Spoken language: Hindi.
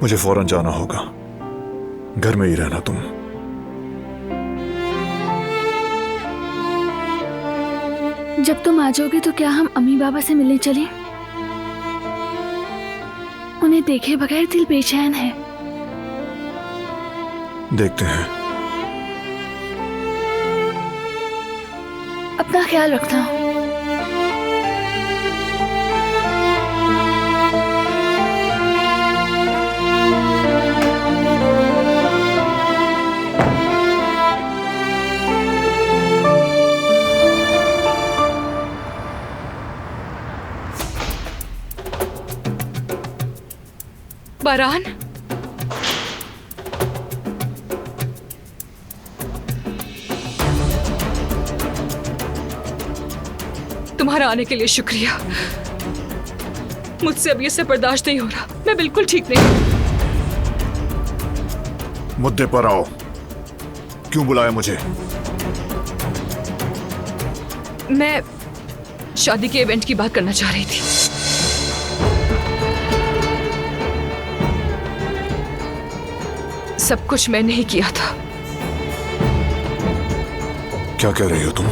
मुझे फौरन जाना होगा। घर में ही रहना तुम। जब तुम आ जाओगे तो क्या हम अम्मी बाबा से मिलने चलें? उन्हें देखे बगैर दिल बेचैन है। देखते हैं। अपना ख्याल रखना। बारान, तुम्हारा आने के लिए शुक्रिया। मुझसे अब ये सब बर्दाश्त नहीं हो रहा। मैं बिल्कुल ठीक नहीं। मुद्दे पर आओ। क्यों बुलाया मुझे? मैं शादी के इवेंट की बात करना चाह रही थी। सब कुछ मैंने ही किया था। क्या कह रही हो तुम?